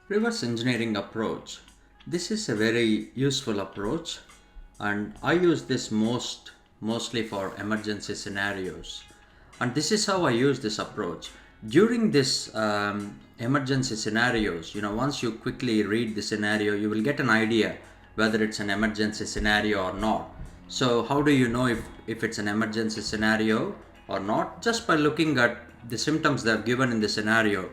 Reverse engineering approach. This is a very useful approach, and I use this mostly for emergency scenarios. And this is how I use this approach. During this emergency scenarios, once you quickly read the scenario, you will get an idea whether it's an emergency scenario or not. So how do you know if it's an emergency scenario or not? Just by looking at the symptoms they have given in the scenario.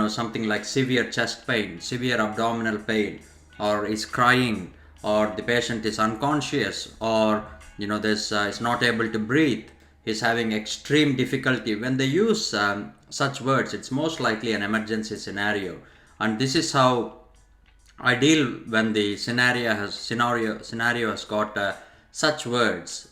Something like severe chest pain, severe abdominal pain, or is crying, or the patient is unconscious, or this is not able to breathe, is having extreme difficulty. When they use such words, it's most likely an emergency scenario. And this is how I deal when the scenario has got such words.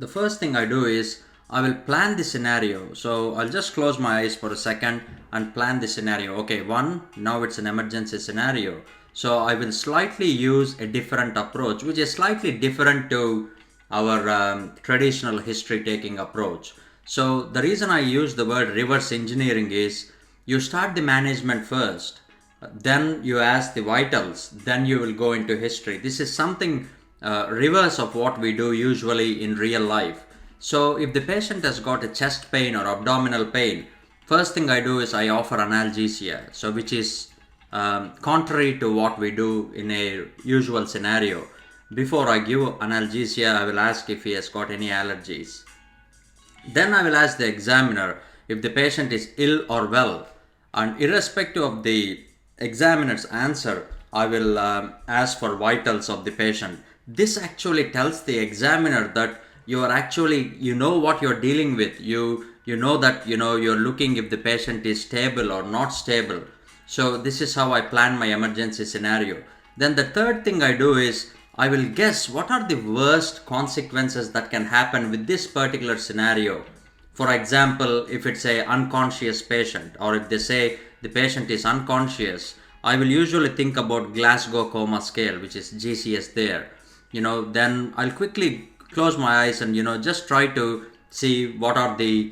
The first thing I do is I will plan the scenario. So I'll just close my eyes for a second and plan the scenario. Okay, now it's an emergency scenario. So I will slightly use a different approach, which is slightly different to our traditional history taking approach. So the reason I use the word reverse engineering is you start the management first, then you ask the vitals, then you will go into history. This is something reverse of what we do usually in real life. So if the patient has got a chest pain or abdominal pain, first thing I do is I offer analgesia, so which is contrary to what we do in a usual scenario. Before I give analgesia, I will ask if he has got any allergies. Then I will ask the examiner if the patient is ill or well, and irrespective of the examiner's answer, I will ask for vitals of the patient. This actually tells the examiner that you are actually, what you're dealing with. You know that you're looking if the patient is stable or not stable. So this is how I plan my emergency scenario. Then the third thing I do is I will guess what are the worst consequences that can happen with this particular scenario. For example, if it's a unconscious patient, or if they say the patient is unconscious, I will usually think about Glasgow Coma Scale, which is GCS there. Then I'll quickly close my eyes and just try to see what are the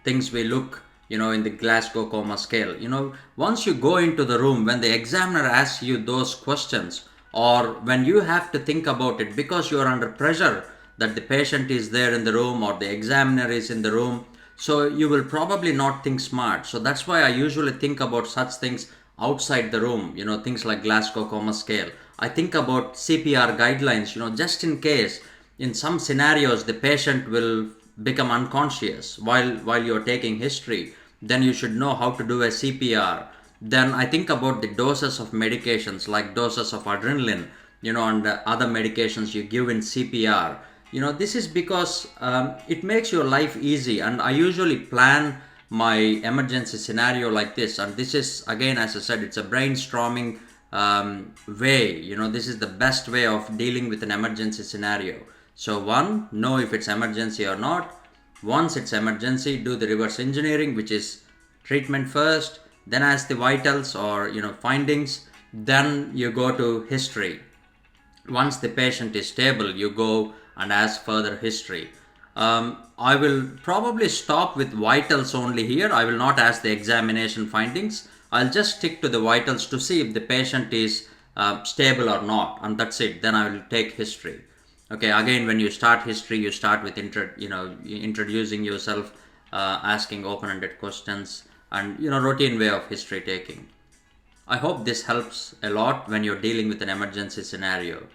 things we look in the Glasgow Coma Scale. Once you go into the room, when the examiner asks you those questions, or when you have to think about it because you are under pressure that the patient is there in the room or the examiner is in the room, so you will probably not think smart. So that's why I usually think about such things outside the room, things like Glasgow Coma Scale. I think about CPR guidelines, just in case in some scenarios the patient will become unconscious while you're taking history, then you should know how to do a CPR. Then I think about the doses of medications like doses of adrenaline, and other medications you give in CPR. This is because it makes your life easy, and I usually plan my emergency scenario like this. And this is, again, as I said, it's a brainstorming way. This is the best way of dealing with an emergency scenario. So one, know if it's emergency or not. Once it's emergency, do the reverse engineering, which is treatment first, then ask the vitals or findings, then you go to history. Once the patient is stable, you go and ask further history. I will probably stop with vitals only here. I will not ask the examination findings. I'll just stick to the vitals to see if the patient is stable or not, and that's it. Then I will take history. Okay, again, when you start history, you start with introducing yourself, asking open-ended questions, and routine way of history taking. I hope this helps a lot when you're dealing with an emergency scenario.